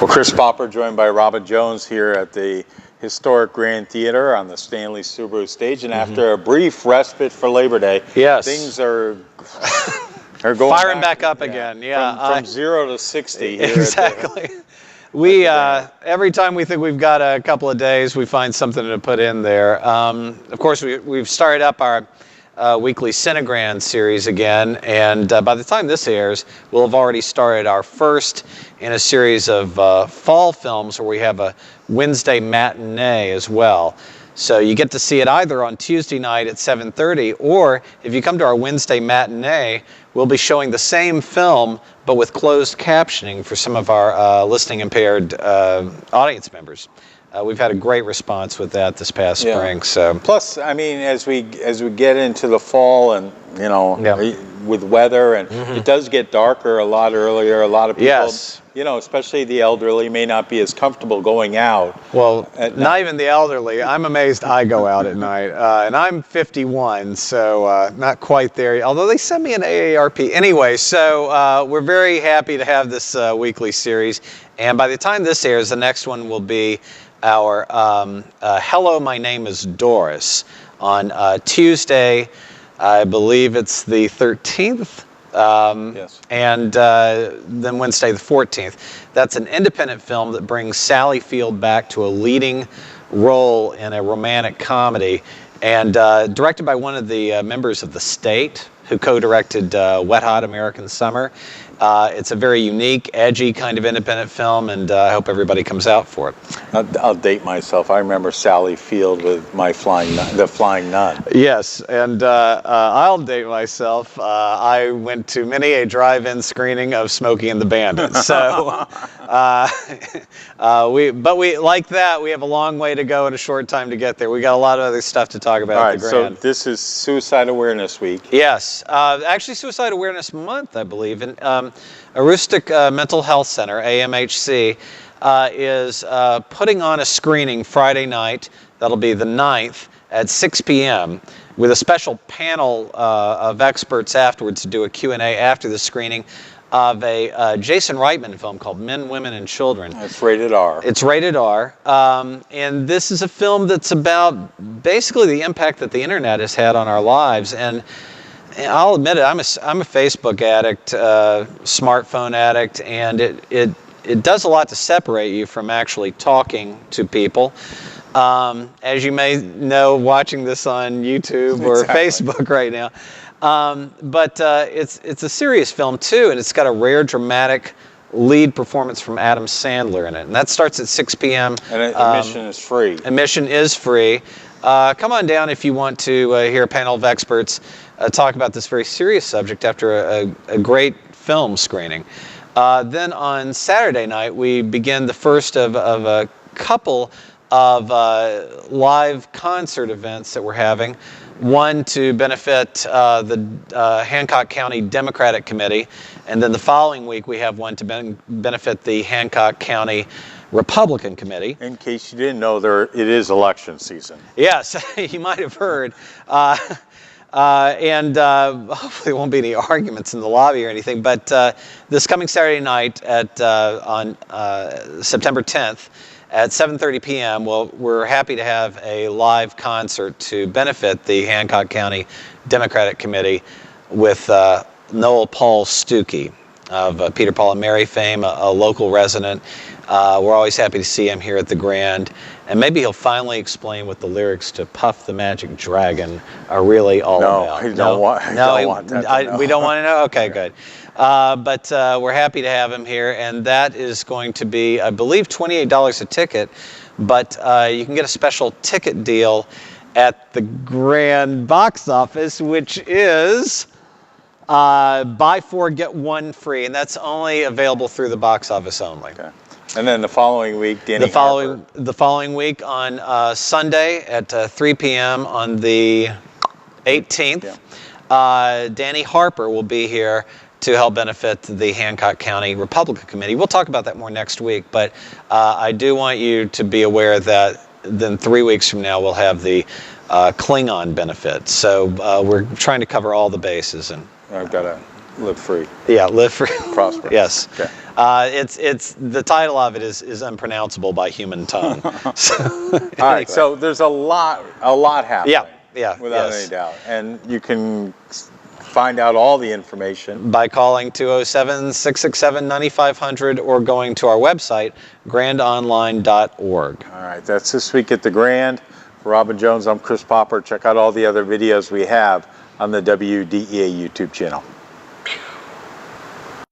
Well, Chris Popper joined by Robin Jones here at the historic Grand Theater on the Stanley Subaru stage, and after a brief respite for Labor Day, things are going firing back up again. Yeah, from 0 to 60. Here exactly. We every time we think we've got a couple of days, we find something to put in there. Of course, we've started up our weekly Cinegrand series again, and by the time this airs, we'll have already started our first in a series of fall films where we have a Wednesday matinee as well. So you get to see it either on Tuesday night at 7:30, or if you come to our Wednesday matinee, we'll be showing the same film but with closed captioning for some of our listening impaired audience members. We've had a great response with that this past spring. So plus, I mean, as we get into the fall, and you know, with weather, and it does get darker a lot earlier. A lot of people, you know, especially the elderly, may not be as comfortable going out. Well, not even the elderly. I'm amazed I go out at night, and I'm 51, so not quite there. Although they send me an AARP anyway. So we're very happy to have this weekly series, and by the time this airs, the next one will be our Hello, My Name is Doris on Tuesday, I believe it's the 13th, and then Wednesday the 14th. That's an independent film that brings Sally Field back to a leading role in a romantic comedy, and directed by one of the members of The State, who co-directed Wet Hot American Summer. It's a very unique, edgy kind of independent film, and I hope everybody comes out for it. I'll date myself. I remember Sally Field with The Flying Nun. Yes, and I'll date myself. I went to many a drive-in screening of Smokey and the Bandit. So, we like that. We have a long way to go and a short time to get there. We got a lot of other stuff to talk about. All at the Grand. So this is Suicide Awareness Week. Yes, actually Suicide Awareness Month, I believe. And Aroostook Mental Health Center, AMHC, is putting on a screening Friday night. That'll be the 9th at 6 p.m. with a special panel of experts afterwards to do a Q&A after the screening of a Jason Reitman film called Men, Women, and Children. It's rated R. It's rated R. And this is a film that's about basically the impact that the internet has had on our lives. And I'll admit it, I'm a Facebook addict, smartphone addict, and it does a lot to separate you from actually talking to people. As you may know, watching this on YouTube or Facebook right now. But it's a serious film too, and it's got a rare dramatic lead performance from Adam Sandler in it. And that starts at 6 p.m. And admission is free. Admission is free. Come on down if you want to hear a panel of experts talk about this very serious subject after a great film screening. Then on Saturday night, we begin the first of a couple of live concert events that we're having. One to benefit the Hancock County Democratic Committee, and then the following week we have one to benefit the Hancock County Republican Committee. In case you didn't know, it is election season. Yes, you might have heard. And hopefully there won't be any arguments in the lobby or anything, but this coming Saturday night on September 10th at 7:30 p.m., we're happy to have a live concert to benefit the Hancock County Democratic Committee with Noel Paul Stuckey of Peter, Paul, and Mary fame, a local resident. We're always happy to see him here at the Grand, and maybe he'll finally explain what the lyrics to Puff the Magic Dragon are really all about. We don't want that. We don't want to know? Okay, good. But we're happy to have him here, and that is going to be, I believe, $28 a ticket, but you can get a special ticket deal at the Grand box office, which is buy 4, get 1 free, and that's only available through the box office only. Okay. And then the following week, Danny Harper. The following week on Sunday at 3 p.m. on the 18th, Danny Harper will be here to help benefit the Hancock County Republican Committee. We'll talk about that more next week, but I do want you to be aware that then 3 weeks from now we'll have the Klingon benefit. So we're trying to cover all the bases. And I've got to live free. Yeah, live free. Prosper. Yes. Okay. It's the title of it is unpronounceable by human tongue. So, all right, so there's a lot happening. Yeah, without any doubt, and you can find out all the information by calling 207-667-9500 or going to our website, grandonline.org. All right, that's This Week at the Grand. For Robin Jones, I'm Chris Popper. Check out all the other videos we have on the WDEA YouTube channel.